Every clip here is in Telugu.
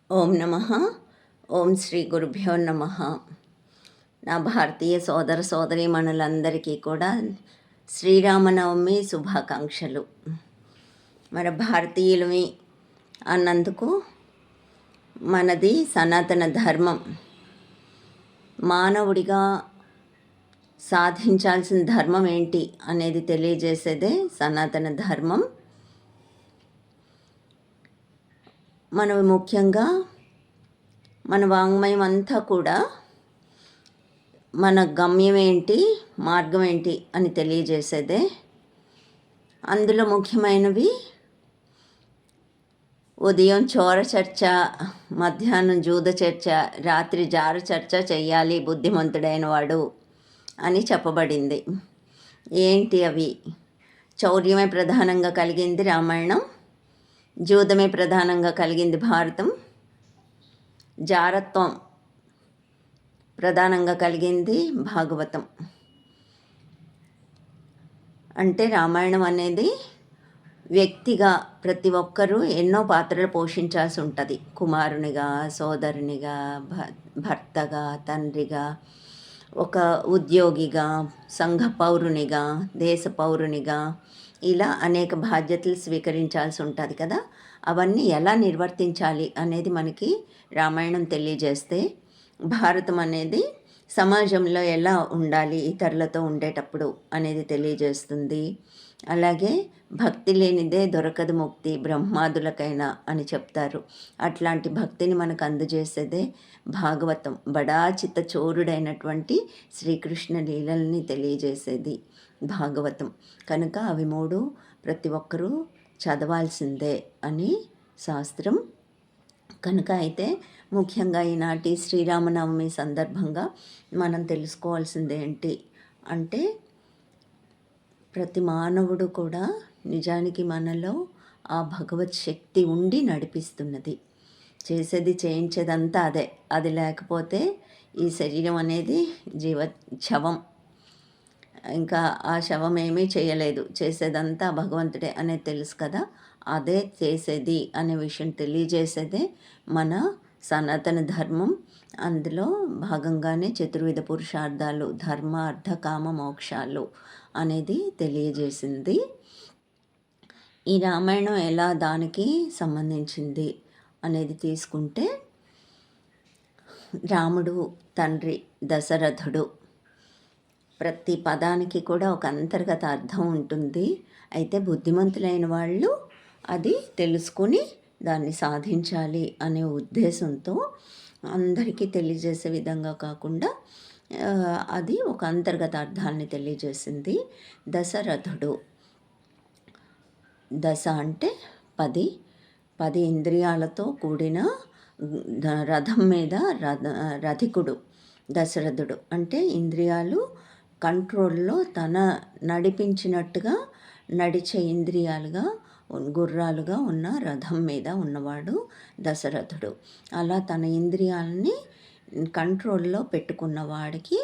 ఓం నమ. ఓం శ్రీ గురుభ్యో నమ. నా భారతీయ సోదర సోదరీమణులందరికీ కూడా శ్రీరామనవమి శుభాకాంక్షలు. మన భారతీయులమి అన్నందుకు మనది సనాతన ధర్మం. మానవుడిగా సాధించాల్సిన ధర్మం ఏంటి అనేది తెలియజేసేదే సనాతన ధర్మం. మనం ముఖ్యంగా మన వాంగ్మయం అంతా కూడా మన గమ్యం ఏంటి, మార్గం ఏంటి అని తెలియజేసేదే. అందులో ముఖ్యమైనవి ఉదయం చోర చర్చ, మధ్యాహ్నం జూద చర్చ, రాత్రి జార చర్చ చెయ్యాలి బుద్ధిమంతుడైన వాడు అని చెప్పబడింది. ఏంటి అవి? చౌర్యమే ప్రధానంగా కలిగింది రామాయణం, జూదమే ప్రధానంగా కలిగింది భారతం, జారత్వం ప్రధానంగా కలిగింది భాగవతం. అంటే రామాయణం అనేది వ్యక్తిగా ప్రతి ఒక్కరూ ఎన్నో పాత్రలు పోషించాల్సి ఉంటుంది. కుమారునిగా, సోదరునిగా, భర్తగా, తండ్రిగా, ఒక ఉద్యోగిగా, సంఘ పౌరునిగా, దేశ పౌరునిగా, ఇలా అనేక బాధ్యతలు స్వీకరించాల్సి ఉంటుంది కదా. అవన్నీ ఎలా నిర్వర్తించాలి అనేది మనకి రామాయణం తెలియజేస్తే, భారతం అనేది సమాజంలో ఎలా ఉండాలి ఇతరులతో ఉండేటప్పుడు అనేది తెలియజేస్తుంది. అలాగే భక్తి లేనిదే దొరకదు ముక్తి బ్రహ్మాదులకైనా అని చెప్తారు. అట్లాంటి భక్తిని మనకు అందజేసేదే భాగవతం. బడా చిత్త చోరుడైనటువంటి శ్రీకృష్ణ లీలల్ని తెలియజేసేది భాగవతం. కనుక అవి మూడు ప్రతి ఒక్కరూ చదవాల్సిందే అని శాస్త్రం. కనుక అయితే ముఖ్యంగా ఈనాటి శ్రీరామనవమి సందర్భంగా మనం తెలుసుకోవాల్సింది ఏంటి అంటే, ప్రతి మానవుడు కూడా నిజానికి మనలో ఆ భగవత్ శక్తి ఉండి నడిపిస్తున్నది. చేసేది చేయించేదంతా అదే. అది లేకపోతే ఈ శరీరం అనేది శవం. ఇంకా ఆ శవం ఏమీ చేయలేదు, చేసేదంతా భగవంతుడే అనేది తెలుసు కదా. అదే చేసేది అనే విషయం తెలియజేసేదే మన సనాతన ధర్మం. అందులో భాగంగానే చతుర్విధ పురుషార్థాలు, ధర్మ అర్థ కామ మోక్షాలు అనేది తెలియజేసింది. ఈ రామాయణం ఎలా దానికి సంబంధించింది అనేది తీసుకుంటే, రాముడు తండ్రి దశరథుడు, ప్రతి పదానికి కూడా ఒక అంతర్గత అర్థం ఉంటుంది. అయితే బుద్ధిమంతులైన వాళ్ళు అది తెలుసుకుని దాన్ని సాధించాలి అనే ఉద్దేశంతో అందరికీ తెలియజేసే విధంగా కాకుండా అది ఒక అంతర్గత అర్థాన్ని తెలియజేసింది. దశరథుడు, దశ అంటే 10 ఇంద్రియాలతో కూడిన రథం మీద రథికుడు దశరథుడు. అంటే ఇంద్రియాలు కంట్రోల్లో తన నడిపించినట్టుగా నడిచే ఇంద్రియాలుగా గుర్రాలుగా ఉన్న రథం మీద ఉన్నవాడు దశరథుడు. అలా తన ఇంద్రియాలని కంట్రోల్లో పెట్టుకున్నవాడికి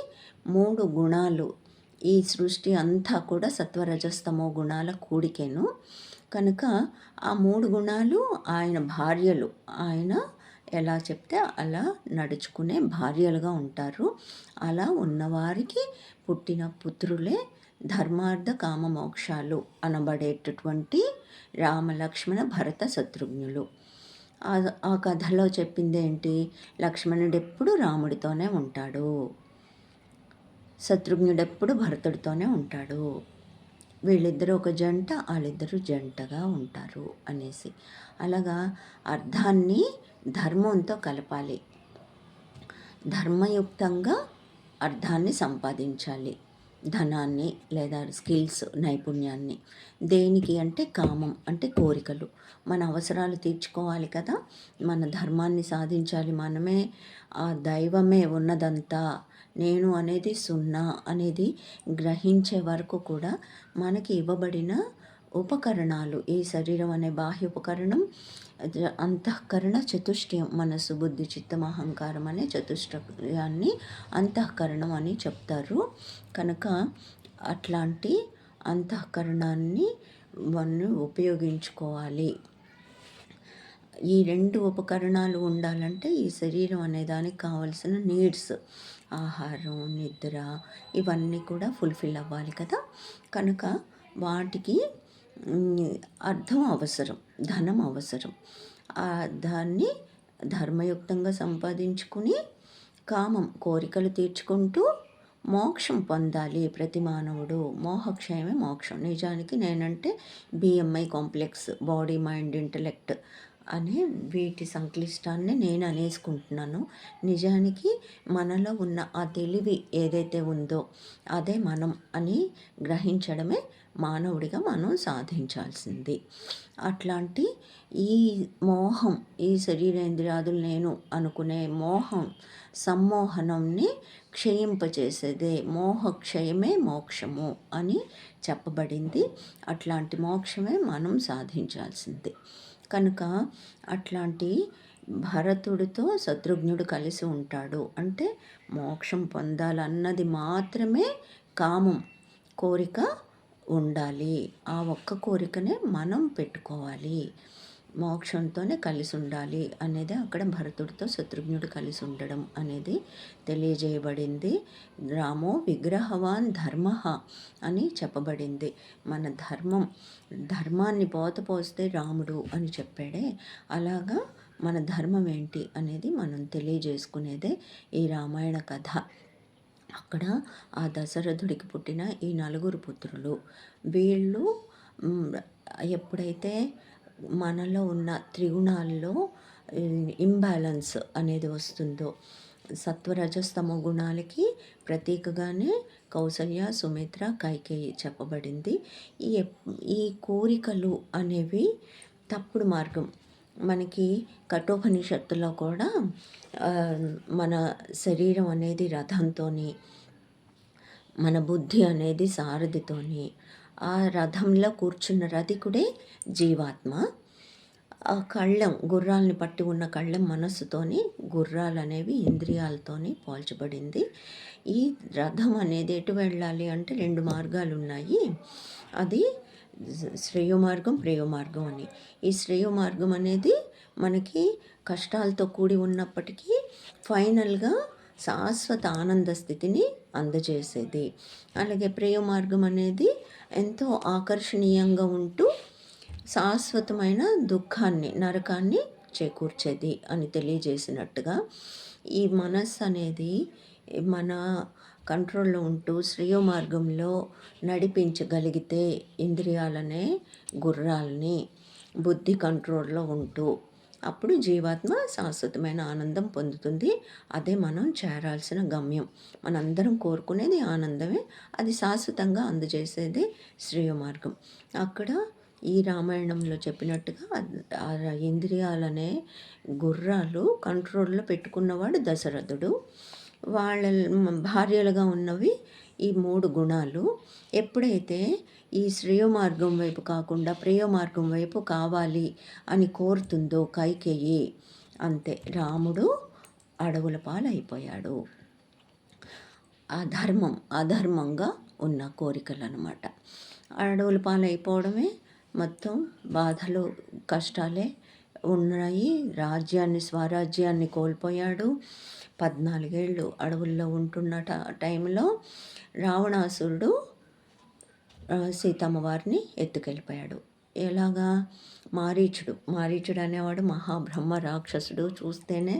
3 గుణాలు. ఈ సృష్టి అంతా కూడా సత్వరజస్తమో గుణాల కూడికేను. కనుక ఆ 3 గుణాలు ఆయన భార్యలు. ఆయన ఎలా చెప్తే అలా నడుచుకునే భార్యలుగా ఉంటారు. అలా ఉన్నవారికి పుట్టిన పుత్రులే ధర్మార్థ కామ మోక్షాలు అనబడేటటువంటి రామ లక్ష్మణ భరత శత్రుఘ్నులు. ఆ కథలో చెప్పింది ఏంటి? లక్ష్మణుడెప్పుడు రాముడితోనే ఉంటాడు, శత్రుఘ్నుడెప్పుడు భరతుడితోనే ఉంటాడు, వీళ్ళిద్దరూ ఒక జంట, వాళ్ళిద్దరూ జంటగా ఉంటారు అనేసి. అలాగా అర్థాన్ని ధర్మంతో కలపాలి, ధర్మయుక్తంగా అర్థాన్ని సంపాదించాలి, ధనాన్ని లేదా స్కిల్స్, నైపుణ్యాన్ని. దేనికి అంటే కామం అంటే కోరికలు, మన అవసరాలు తీర్చుకోవాలి కదా, మన ధర్మాన్ని సాధించాలి. మనమే ఆ దైవమే ఉన్నదంతా, నేను అనేది సున్నా అనేది గ్రహించే వరకు కూడా మనకి ఇవ్వబడిన ఉపకరణాలు, ఈ శరీరం అనే బాహ్య ఉపకరణం, అంతఃకరణ చతుష్టయం, మనసు బుద్ధి చిత్తం అహంకారం అనే చతుష్టయాన్ని అంతఃకరణం అని చెప్తారు. కనుక అట్లాంటి అంతఃకరణాన్ని మనం ఉపయోగించుకోవాలి. ఈ 2 ఉపకరణాలు ఉండాలంటే ఈ శరీరం అనే దానికి కావాల్సిన నీడ్స్ ఆహారం, నిద్ర ఇవన్నీ కూడా ఫుల్‌ఫిల్ అవ్వాలి కదా! కనుక వాటికి అర్థం అవసరం, ధనం అవసరం. దాన్ని ధర్మయుక్తంగా సంపాదించుకుని కామం కోరికలు తీర్చుకుంటూ మోక్షం పొందాలి ప్రతి మానవుడు. మోహక్షయమే మోక్షం. నిజానికి నేనంటే BMI complex, body, mind, intellect అనే వీటి సంక్లిష్టాన్ని నేను అనేసుకుంటున్నాను. నిజానికి మనలో ఉన్న ఆ తెలివి ఏదైతే ఉందో అదే మనం అని గ్రహించడమే మానవుడిగా మనం సాధించాల్సింది. అట్లాంటి ఈ మోహం, ఈ శరీరేంద్రియాదులు నేను అనుకునే మోహం, సమ్మోహనంని క్షయింపచేసేదే మోహక్షయమే మోక్షము అని చెప్పబడింది. అట్లాంటి మోక్షమే మనం సాధించాల్సింది. కనుక అట్లాంటి భరతుడితో శత్రుఘ్నుడు కలిసి ఉంటాడు. అంటే మోక్షం పొందాలన్నది మాత్రమే కామం, కోరిక ఉండాలి. ఆ ఒక్క కోరికనే మనం పెట్టుకోవాలి. మోక్షంతోనే కలిసి ఉండాలి అనేది అక్కడ భరతుడితో శత్రుఘ్నుడు కలిసి ఉండడం అనేది తెలియజేయబడింది. రామో విగ్రహవాన్ ధర్మః అని చెప్పబడింది. మన ధర్మాన్ని పోస్తే రాముడు అని చెప్పాడే, అలాగా మన ధర్మం ఏంటి అనేది మనం తెలియజేసుకునేదే ఈ రామాయణ కథ. అక్కడ ఆ దశరథుడికి పుట్టిన ఈ 4 పుత్రులు, వీళ్ళు ఎప్పుడైతే మనలో ఉన్న త్రిగుణాల్లో ఇంబ్యాలెన్స్ అనేది వస్తుందో, సత్వరజస్తమో గుణాలకి ప్రతీకగానే కౌసల్య, సుమిత్ర, కైకేయి చెప్పబడింది. ఈ ఈ కోరికలు అనేవి తప్పుడు మార్గం. మనకి కఠోపనిషత్తులో కూడా మన శరీరం అనేది రథంతోని, మన బుద్ధి అనేది సారథితోని, ఆ రథంలో కూర్చున్న రథికుడే జీవాత్మ. ఆ కళ్ళెం, గుర్రాలని పట్టి ఉన్న కళ్ళెం మనస్సుతోని, గుర్రాలు అనేవి ఇంద్రియాలతోని పోల్చబడింది. ఈ రథం అనేది ఎటు వెళ్ళాలి అంటే 2 మార్గాలు ఉన్నాయి. అది శ్రేయోమార్గం, ప్రేయోమార్గం అని. ఈ శ్రేయోమార్గం అనేది మనకి కష్టాలతో కూడి ఉన్నప్పటికీ ఫైనల్గా శాశ్వత ఆనంద స్థితిని అందజేసేది. అలాగే ప్రేయోమార్గం అనేది ఎంతో ఆకర్షణీయంగా ఉంటూ శాశ్వతమైన దుఃఖాన్ని, నరకాన్ని చేకూర్చేది అని తెలియజేసినట్టుగా ఈ మనస్సు అనేది మన కంట్రోల్లో ఉంటూ శ్రేయోమార్గంలో నడిపించగలిగితే ఇంద్రియాలనే గుర్రాలని, బుద్ధి కంట్రోల్లో ఉంటూ అప్పుడు జీవాత్మ శాశ్వతమైన ఆనందం పొందుతుంది. అదే మనం చేరాల్సిన గమ్యం. మనందరం కోరుకునేది ఆనందమే. అది శాశ్వతంగా అందజేసేది శ్రేయోమార్గం. అక్కడ ఈ రామాయణంలో చెప్పినట్టుగా ఇంద్రియాలనే గుర్రాలు కంట్రోల్లో పెట్టుకున్నవాడు దశరథుడు. వాళ్ళ భార్యలుగా ఉన్నవి ఈ 3 గుణాలు. ఎప్పుడైతే ఈ శ్రేయోమార్గం వైపు కాకుండా ప్రేయోమార్గం వైపు కావాలి అని కోరుతుందో కైకేయి, అంతే రాముడు అడవుల పాలైపోయాడు. అధర్మంగా ఉన్న కోరికలు అన్నమాట. అడవుల పాలైపోవడమే, మొత్తం బాధలు, కష్టాలే ఉన్నాయి. స్వరాజ్యాన్ని కోల్పోయాడు. 14 ఏళ్ళు అడవుల్లో ఉంటున్న టైంలో రావణాసురుడు సీతమ్మ వారిని ఎత్తుకెళ్ళిపోయాడు. ఎలాగా? మారీచుడు అనేవాడు మహాబ్రహ్మ రాక్షసుడు. చూస్తేనే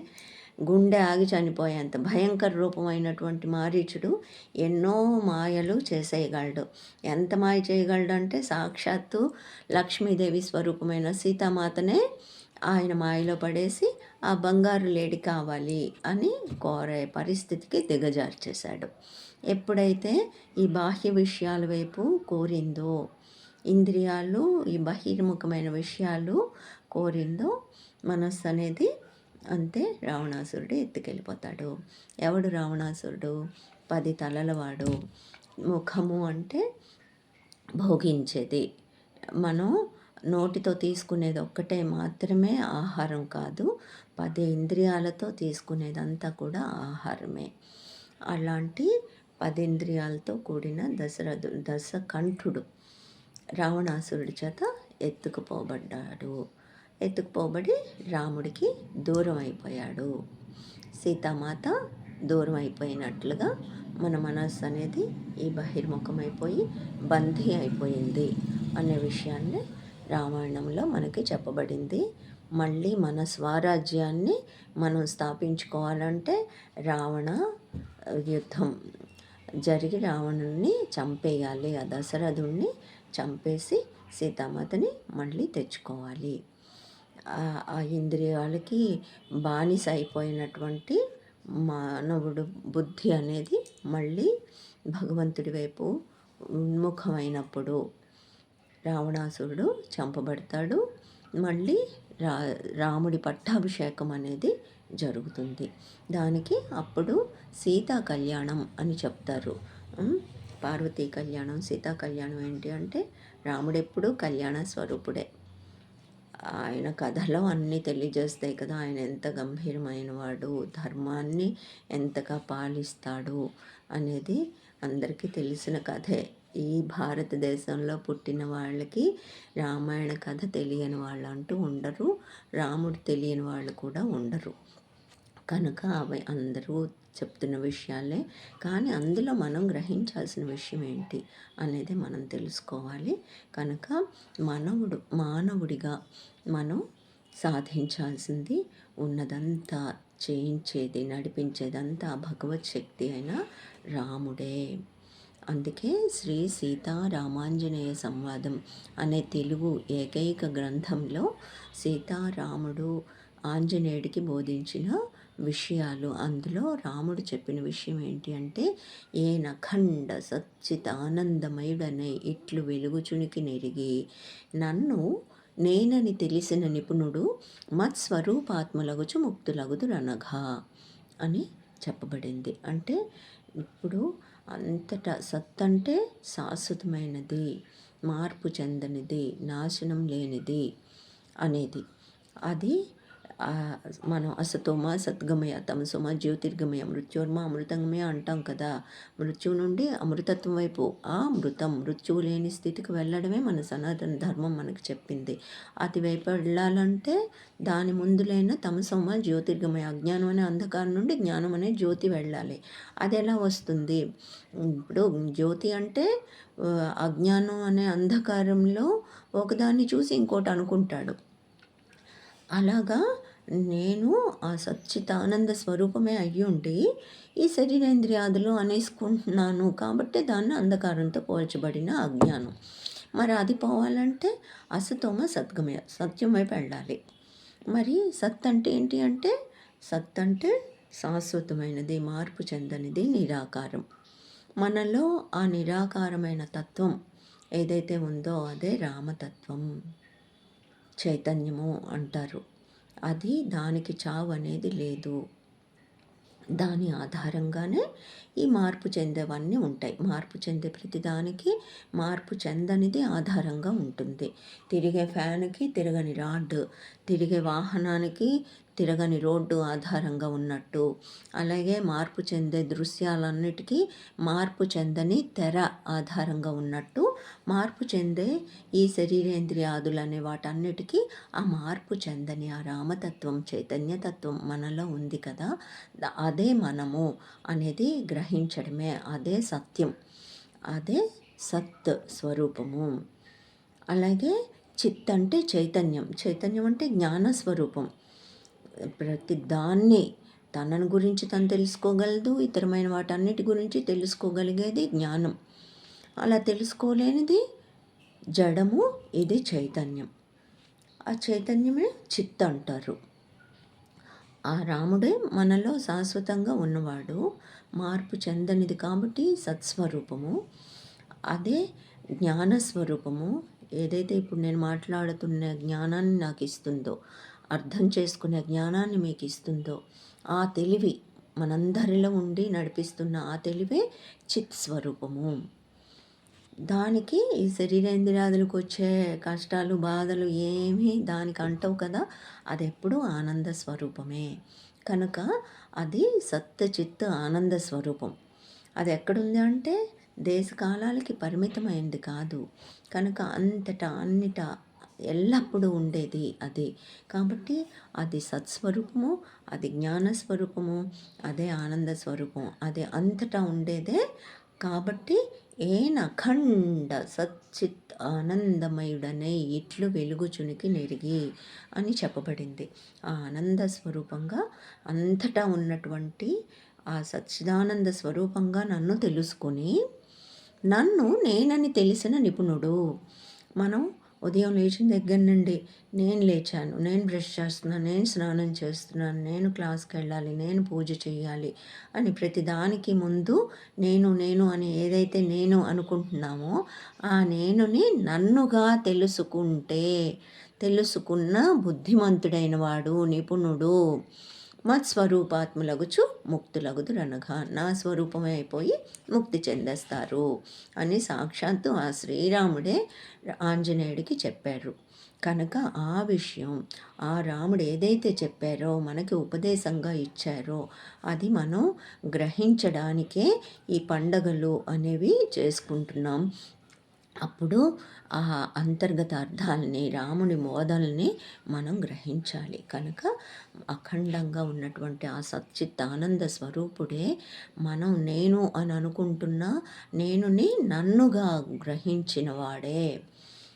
గుండె ఆగి చనిపోయేంత భయంకర రూపమైనటువంటి మారీచుడు ఎన్నో మాయలు చేసేయగలడు. ఎంత మాయ చేయగలడు అంటే సాక్షాత్తు లక్ష్మీదేవి స్వరూపమైన సీతామాతనే ఆయన మాయలో పడేసి ఆ బంగారు లేడి కావాలి అని కోరే పరిస్థితికి దిగజార్చేశాడు. ఎప్పుడైతే ఈ బాహ్య విషయాల వైపు కోరిందో, ఇంద్రియాలు ఈ బహిర్ముఖమైన విషయాలు కోరిందో, మనస్సు అనేది అంతే రావణాసురుడు ఎత్తుకెళ్ళిపోతాడు. ఎవడు రావణాసురుడు? 10 తలలవాడు. ముఖము అంటే భోగించేది. మనం నోటితో తీసుకునేది ఒక్కటే మాత్రమే ఆహారం కాదు, 10 ఇంద్రియాలతో తీసుకునేదంతా కూడా ఆహారమే. అలాంటి 10 ఇంద్రియాలతో కూడిన దశకంఠుడు రావణాసురుడి చేత ఎత్తుకుపోబడ్డాడు. ఎత్తుకుపోబడి రాముడికి దూరం అయిపోయాడు. సీతామాత దూరం అయిపోయినట్లుగా మన మనస్సు అనేది ఈ బహిర్ముఖమైపోయి బందీ అయిపోయింది అనే విషయాన్ని రామాయణంలో మనకి చెప్పబడింది. మళ్ళీ మన స్వరాజ్యాన్ని మనం స్థాపించుకోవాలంటే రావణ యుద్ధం జరిగి రావణుణ్ణి చంపేయాలి. ఆ దశరథుణ్ణి చంపేసి సీతామాతని మళ్ళీ తెచ్చుకోవాలి. ఆ ఇంద్రియాలకి బానిస అయిపోయినటువంటి మానవుడు బుద్ధి అనేది మళ్ళీ భగవంతుడి వైపు ఉన్ముఖమైనప్పుడు రావణాసురుడు చంపబడతాడు. మళ్ళీ రాముడి పట్టాభిషేకం అనేది జరుగుతుంది. దానికి అప్పుడు సీతా కళ్యాణం అని చెప్తారు. పార్వతీ కళ్యాణం, సీతా కళ్యాణం ఏంటి అంటే రాముడెప్పుడు కళ్యాణ స్వరూపుడే. ఆయన కథలో అన్నీ తెలియజేస్తాయి కదా, ఆయన ఎంత గంభీరమైన వాడు, ధర్మాన్ని ఎంతగా పాలిస్తాడు అనేది అందరికీ తెలిసిన కథే. ఈ భారతదేశంలో పుట్టిన వాళ్ళకి రామాయణ కథ తెలియని వాళ్ళు అంటూ ఉండరు, రాముడు తెలియని వాళ్ళు కూడా ఉండరు. కనుక అవి అందరూ చెప్తున్న విషయాలే. కానీ అందులో మనం గ్రహించాల్సిన విషయం ఏంటి అనేది మనం తెలుసుకోవాలి. కనుక మానవుడిగా మనం సాధించాల్సింది ఉన్నదంతా చేయించేది, నడిపించేదంతా భగవత్ శక్తి అయిన రాముడే. అందుకే శ్రీ సీతారామాంజనేయ సంవాదం అనే తెలుగు ఏకైక గ్రంథంలో సీతారాముడు ఆంజనేయుడికి బోధించిన విషయాలు, అందులో రాముడు చెప్పిన విషయం ఏంటి అంటే, ఏ నఖండ సచ్చితానందమయుడనే ఇట్లు వెలుగుచునికి నెరిగి నన్ను నేనని తెలిసిన నిపుణుడు మత్స్వరూపాత్మలగుచు ముక్తులగుదురనగా అని చెప్పబడింది. అంటే ఇప్పుడు అంతటా సత్ అంటే శాశ్వతమైనది, మార్పు చెందనిది, నాశనం లేనిది అనేది. అది మనం అసతోమ సద్గమయ, తమసోమ జ్యోతిర్గమయ, మృత్యోర్మ అమృతంగమయ అంటాం కదా. మృత్యువు నుండి అమృతత్వం వైపు, ఆ మృత్యువు లేని స్థితికి వెళ్ళడమే మన సనాతన ధర్మం మనకు చెప్పింది. అటువైపు వెళ్ళాలంటే దాని ముందులైన తమసోమ జ్యోతిర్గమయ, అజ్ఞానం అనే అంధకారం నుండి జ్ఞానం అనే జ్యోతి వెళ్ళాలి. అది ఎలా వస్తుంది? ఇప్పుడు జ్యోతి అంటే అజ్ఞానం అనే అంధకారంలో ఒకదాన్ని చూసి ఇంకోటి అనుకుంటాడు. అలాగా నేను ఆ సచ్చితానంద స్వరూపమే అయ్యుండి ఈ శరీరేంద్రియాదులు అనేసుకుంటున్నాను కాబట్టి దాన్ని అంధకారంతో పోల్చబడిన అజ్ఞానం. మరి అది పోవాలంటే అసతోమ సద్గమయ, సత్యం వైపు వెళ్ళాలి. మరి సత్ అంటే ఏంటి అంటే, సత్ అంటే శాశ్వతమైనది, మార్పు చెందనిది, నిరాకారం. మనలో ఆ నిరాకారమైన తత్వం ఏదైతే ఉందో అదే రామతత్వం, చైతన్యము అంటారు. అది, దానికి చావు అనేది లేదు. దాని ఆధారంగానే ఈ మార్పు చెందేవన్నీ ఉంటాయి. మార్పు చెందే ప్రతిదానికి మార్పు చెందనిది ఆధారంగా ఉంటుంది. తిరిగే ఫ్యాన్కి తిరగని రాడ్, తిరిగే వాహనానికి తిరగని రోడ్డు ఆధారంగా ఉన్నట్టు, అలాగే మార్పు చెందే దృశ్యాలన్నిటికీ మార్పు చెందని తెర ఆధారంగా ఉన్నట్టు, మార్పు చెందే ఈ శరీరేంద్రియాదులు అనే వాటన్నిటికీ ఆ మార్పు చెందని ఆ రామతత్వం, చైతన్యతత్వం మనలో ఉంది కదా, అదే మనము అనేది గ్రహించడమే. అదే సత్యం, అదే సత్ స్వరూపము. అలాగే చిత్ అంటే చైతన్యం, చైతన్యం అంటే జ్ఞాన స్వరూపం. ప్రతి దాన్ని తనను గురించి తను తెలుసుకోగలదు, ఇతరమైన వాటన్నిటి గురించి తెలుసుకోగలిగేది జ్ఞానం. అలా తెలుసుకోలేనిది జడము, ఇది చైతన్యం. ఆ చైతన్యమే చిత్ అంటారు. ఆ రాముడే మనలో శాశ్వతంగా ఉన్నవాడు, మార్పు చెందనిది కాబట్టి సత్స్వరూపము. అదే జ్ఞానస్వరూపము. ఏదైతే ఇప్పుడు నేను మాట్లాడుతున్న జ్ఞానాన్ని నాకు ఇస్తుందో, అర్థం చేసుకునే జ్ఞానాన్ని మీకు ఇస్తుందో, ఆ తెలివి మనందరిలో ఉండి నడిపిస్తున్న ఆ తెలివే చిత్ స్వరూపము. దానికి ఈ శరీరేంద్రియాదులకు వచ్చే కష్టాలు, బాధలు ఏమీ దానికి అంటవు కదా, అది ఎప్పుడూ ఆనంద స్వరూపమే. కనుక అది సత్ చిత్ ఆనంద స్వరూపం. అది ఎక్కడుంది అంటే దేశకాలాలకి పరిమితమైంది కాదు. కనుక అంతటా అన్నిటా ఎల్లప్పుడూ ఉండేది అది. కాబట్టి అది సత్స్వరూపము, అది జ్ఞానస్వరూపము, అదే ఆనంద స్వరూపం, అది అంతటా ఉండేదే. కాబట్టి ఏన అఖండ సచ్చిత్ ఆనందమయుడనే ఇట్లు వెలుగుచునికి నెరిగి అని చెప్పబడింది. ఆ ఆనంద స్వరూపంగా అంతటా ఉన్నటువంటి ఆ సచ్చిదానంద స్వరూపంగా నన్ను తెలుసుకొని నన్ను నేనని తెలిసిన నిపుణుడు. మనం ఉదయం లేచిన దగ్గర నుండి నేను లేచాను, నేను బ్రష్ చేస్తున్నాను, నేను స్నానం చేస్తున్నాను, నేను క్లాస్కి వెళ్ళాలి, నేను పూజ చేయాలి అని ప్రతిదానికి ముందు నేను నేను అని ఏదైతే నేను అనుకుంటున్నామో ఆ నేనుని నన్నుగా తెలుసుకున్న బుద్ధిమంతుడైన వాడు నిపుణుడు మత్స్వరూపాత్ములగుచు ముక్తులగుదురనగా నా స్వరూపమే అయిపోయి ముక్తి చెందేస్తారు అని సాక్షాత్తు ఆ శ్రీరాముడే ఆంజనేయుడికి చెప్పారు. కనుక ఆ విషయం ఆ రాముడు ఏదైతే చెప్పారో మనకి ఉపదేశంగా ఇచ్చారో అది మనం గ్రహించడానికే ఈ పండగలు అనేవి చేసుకుంటున్నాం. అప్పుడు ఆ అంతర్గత అర్థాలని రాముని బోధల్ని మనం గ్రహించాలి. కనుక అఖండంగా ఉన్నటువంటి ఆ సచ్చిత్ ఆనంద స్వరూపుడే మనం నేను అని అనుకుంటున్న నేనుని నన్నుగా గ్రహించిన వాడే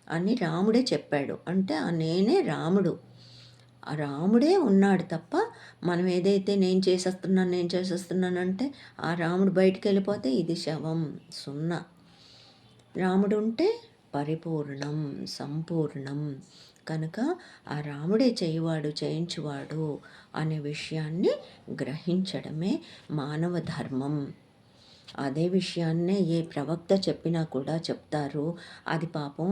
అని రాముడే చెప్పాడు. అంటే ఆ నేనే రాముడు. ఆ రాముడే ఉన్నాడు తప్ప మనం ఏదైతే నేను చేసేస్తున్నానంటే ఆ రాముడు బయటికి వెళ్ళిపోతే ఇది శవం, సున్నా. రాముడు ఉంటే పరిపూర్ణం, సంపూర్ణం. కనుక ఆ రాముడే చేయించువాడు అనే విషయాన్ని గ్రహించడమే మానవ ధర్మం. అదే విషయాన్నే ఏ ప్రవక్త చెప్పినా కూడా చెప్తారు. అది పాపం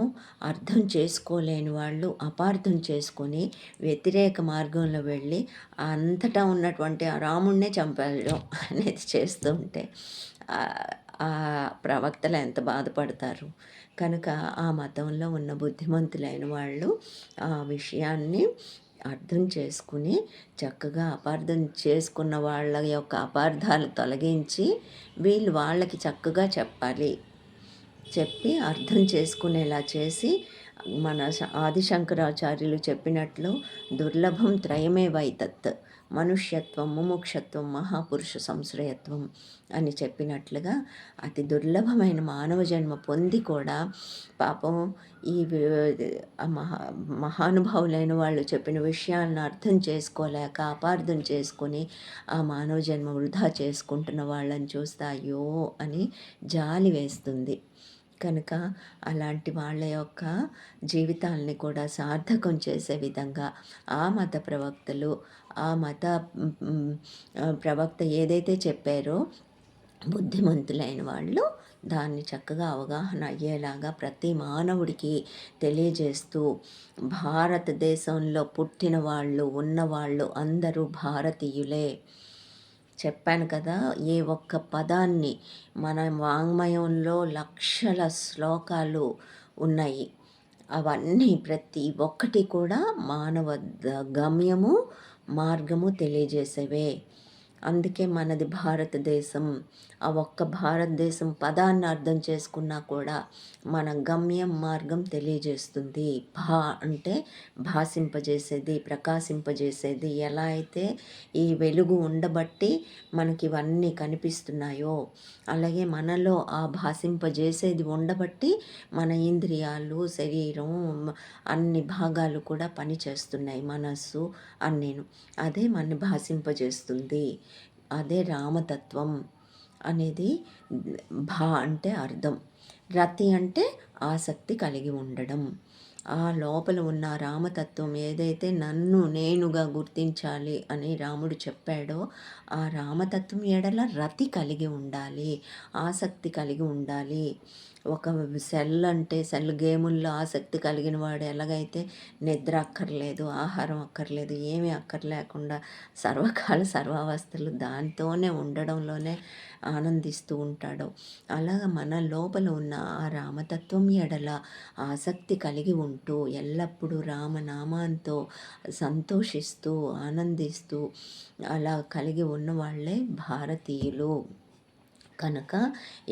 అర్థం చేసుకోలేని వాళ్ళు అపార్థం చేసుకొని వ్యతిరేక మార్గంలో వెళ్ళి అంతటా ఉన్నటువంటి ఆ రాముడినే చంపేయడం అనేది చేస్తూ ఉంటే ఆ ప్రవక్తలు ఎంత బాధపడతారు. కనుక ఆ మతంలో ఉన్న బుద్ధిమంతులైన వాళ్ళు ఆ విషయాన్ని అర్థం చేసుకుని చక్కగా అపార్థం చేసుకున్న వాళ్ళ యొక్క అపార్థాలు తొలగించి వాళ్ళకి చక్కగా చెప్పాలి. చెప్పి అర్థం చేసుకునేలా చేసి మన ఆదిశంకరాచార్యులు చెప్పినట్లు దుర్లభం త్రయమే వైతత్ మనుష్యత్వం, ముముక్షత్వం, మహాపురుష సంశ్రయత్వం అని చెప్పినట్లుగా అతి దుర్లభమైన మానవ జన్మ పొంది కూడా పాపం ఈ మహానుభావులైన వాళ్ళు చెప్పిన విషయాలను అర్థం చేసుకోలేక అపార్థం చేసుకొని ఆ మానవ జన్మ వృధా చేసుకుంటున్న వాళ్ళని చూస్తే అయ్యో అని జాలి వేస్తుంది. కనుక అలాంటి వాళ్ళ యొక్క జీవితాలని కూడా సార్థకం చేసే విధంగా ఆ మత ప్రవక్త ఏదైతే చెప్పారో బుద్ధిమంతులైన వాళ్ళు దాన్ని చక్కగా అవగాహన అయ్యేలాగా ప్రతి మానవుడికి తెలియజేస్తూ భారతదేశంలో పుట్టిన వాళ్ళు ఉన్నవాళ్ళు అందరూ భారతీయులే. చెప్పాను కదా, ఏ ఒక్క పదాన్ని మన వాంగ్మయంలో లక్షల శ్లోకాలు ఉన్నాయి. అవన్నీ ప్రతి ఒక్కటి కూడా మానవ గమ్యము మార్గము తెలియజేసేవే. అందుకే మనది భారతదేశం. ఆ ఒక్క భారతదేశం పదాన్ని అర్థం చేసుకున్నా కూడా మన గమ్యం మార్గం తెలియజేస్తుంది. అంటే భాషింపజేసేది, ప్రకాశింపజేసేది. ఎలా అయితే ఈ వెలుగు ఉండబట్టి మనకి ఇవన్నీ కనిపిస్తున్నాయో అలాగే మనలో ఆ భాషింపజేసేది ఉండబట్టి మన ఇంద్రియాలు, శరీరం, అన్ని భాగాలు కూడా పనిచేస్తున్నాయి. మనస్సు అన్నీను అదే మన భాషింపజేస్తుంది. అదే రామతత్వం అనేది. అంటే అర్థం, రతి అంటే ఆసక్తి కలిగి ఉండడం. ఆ లోపల ఉన్న రామతత్వం ఏదైతే నన్ను నేనుగా గుర్తించాలి అని రాముడు చెప్పాడో ఆ రామతత్వం ఎడల రతి కలిగి ఉండాలి, ఆసక్తి కలిగి ఉండాలి. ఒక సెల్ గేముల్లో ఆసక్తి కలిగిన వాడు ఎలాగైతే నిద్ర అక్కర్లేదు, ఆహారం అక్కర్లేదు, ఏమీ అక్కర్లేకుండా సర్వకాల సర్వావస్థలు దానితోనే ఉండడంలోనే ఆనందిస్తూ ఉంటాడో అలాగ మన లోపల ఉన్న ఆ రామతత్వం ఎడల ఆసక్తి కలిగి ఉంటూ ఎల్లప్పుడూ రామనామాంతో సంతోషిస్తూ ఆనందిస్తూ అలా కలిగి ఉన్న వాళ్ళే భారతీయులు. కనుక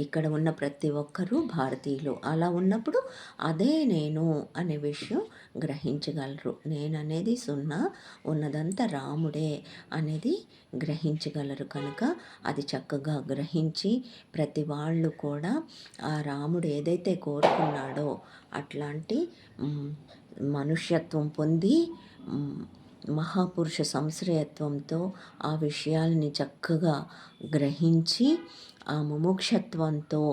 ఇక్కడ ఉన్న ప్రతి ఒక్కరూ భారతీయులు. అలా ఉన్నప్పుడు అదే నేను అనే విషయం గ్రహించగలరు. నేననేది సున్నా, ఉన్నదంతా రాముడే అనేది గ్రహించగలరు. కనుక అది చక్కగా గ్రహించి ప్రతి వాళ్ళు కూడా ఆ రాముడు ఏదైతే కోరుకున్నాడో అట్లాంటి మనుష్యత్వం పొంది మహాపురుష సంశ్రయత్వంతో ఆ విషయాల్ని చక్కగా గ్రహించి ఆ ముముక్షత్వంతో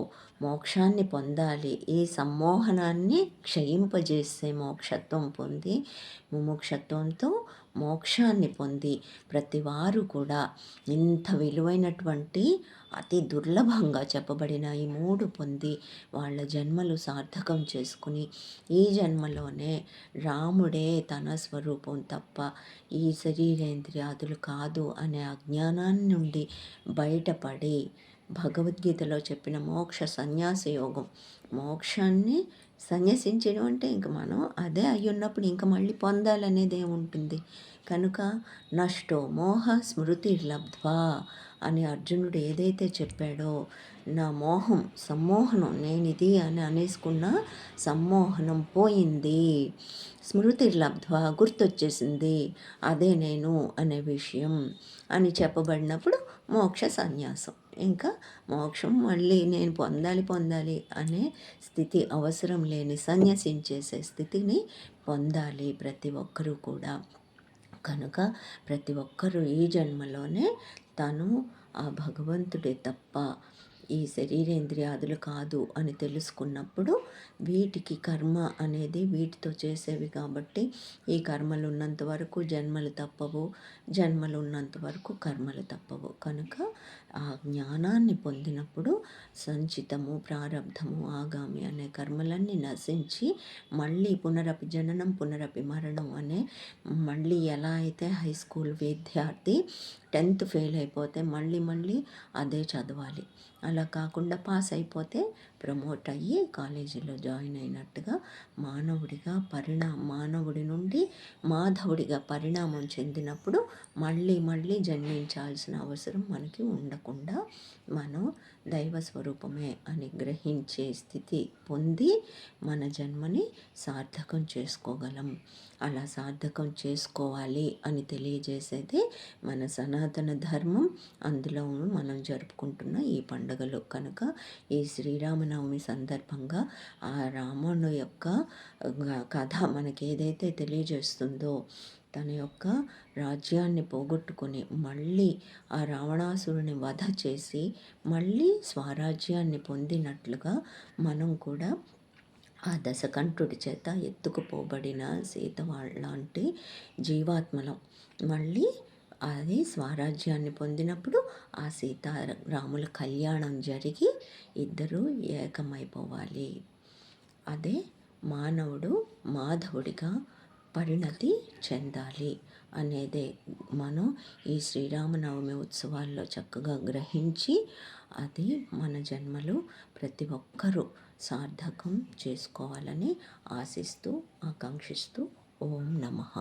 మోక్షాన్ని పొందాలి. ఈ సమ్మోహనాన్ని క్షయింపజేసే మోక్షత్వం పొంది ముముక్షత్వంతో మోక్షాన్ని పొంది ప్రతివారు కూడా ఇంత విలువైనటువంటి అతి దుర్లభంగా చెప్పబడిన ఈ 3 పొంది వాళ్ళ జన్మలు సార్థకం చేసుకుని ఈ జన్మలోనే రాముడే తన స్వరూపం తప్ప ఈ శరీరేంద్రియాదులు కాదు అనే అజ్ఞానాన్ని నుండి బయటపడి భగవద్గీతలో చెప్పిన మోక్ష సన్యాస యోగం, మోక్షాన్ని సన్యసించడం అంటే ఇంక మనం అదే అయ్యున్నప్పుడు ఇంక మళ్ళీ పొందాలనేది ఏముంటుంది. కనుక నష్టో మోహ స్మృతిర్లబ్ధ్వా అని అర్జునుడు ఏదైతే చెప్పాడో, నా మోహం సమ్మోహనం నేనిది అని అనేసుకున్న సమ్మోహనం పోయింది, స్మృతిర్లబ్ధ్వా గుర్తొచ్చేసింది, అదే నేను అనే విషయం అని చెప్పబడినప్పుడు మోక్ష సన్యాసం. ఇంకా మోక్షం మళ్ళీ నేను పొందాలి అనే స్థితి అవసరం లేని సన్యసించేసే స్థితిని పొందాలి ప్రతి ఒక్కరూ కూడా. కనుక ప్రతి ఒక్కరూ ఈ జన్మలోనే తను ఆ భగవంతుడే తప్ప ఈ శరీరేంద్రియాదులు కాదు అని తెలుసుకున్నప్పుడు వీటికి కర్మ అనేది వీటితో చేసేవి కాబట్టి ఈ కర్మలు ఉన్నంత వరకు జన్మలు తప్పవు, జన్మలు ఉన్నంత వరకు కర్మలు తప్పవు. కనుక ఆ జ్ఞానాన్ని పొందినప్పుడు సంచితము, ప్రారబ్ధము, ఆగామి అనే కర్మలన్నీ నశించి మళ్ళీ పునరపి జననం పునరపి మరణం అనే మళ్ళీ ఎలా అయితే హై స్కూల్ విద్యార్థి 10th ఫెయిల్ అయిపోతే మళ్ళీ అదే చదవాలి, అలా కాకుండా పాస్ అయిపోతే ప్రమోట్ అయ్యి కాలేజీలో జాయిన్ అయినట్టుగా మానవుడి నుండి మాధవుడిగా పరిణామం చెందినప్పుడు మళ్ళీ జన్మించాల్సిన అవసరం మనకి ఉండకుండా మనం దైవ స్వరూపమే అని గ్రహించే స్థితి పొంది మన జన్మని సార్థకం చేసుకోగలం. అలా సార్థకం చేసుకోవాలి అని తెలియజేసేది మన సనాతన ధర్మం. అందులో మనం జరుపుకుంటున్న ఈ పండుగలు. కనుక ఈ శ్రీరామనవమి సందర్భంగా ఆ రాముడు యొక్క కథ మనకి ఏదైతే తెలియజేస్తుందో, తన యొక్క రాజ్యాన్ని పోగొట్టుకొని మళ్ళీ ఆ రావణాసురుని వధ చేసి మళ్ళీ స్వరాజ్యాన్ని పొందినట్లుగా మనం కూడా ఆ దశకంఠుడి చేత ఎత్తుకుపోబడిన సీత లాంటి జీవాత్మలం మళ్ళీ అది స్వరాజ్యాన్ని పొందినప్పుడు ఆ సీతారాముల కళ్యాణం జరిగి ఇద్దరూ ఏకమైపోవాలి. అదే మానవుడు మాధవుడిగా పరిణతి చెందాలి అనేదే మనం ఈ శ్రీరామనవమి ఉత్సవాల్లో చక్కగా గ్రహించి అది మన జన్మలో ప్రతి ఒక్కరూ సార్థకం చేసుకోవాలని ఆశిస్తూ ఆకాంక్షిస్తూ ఓం నమః.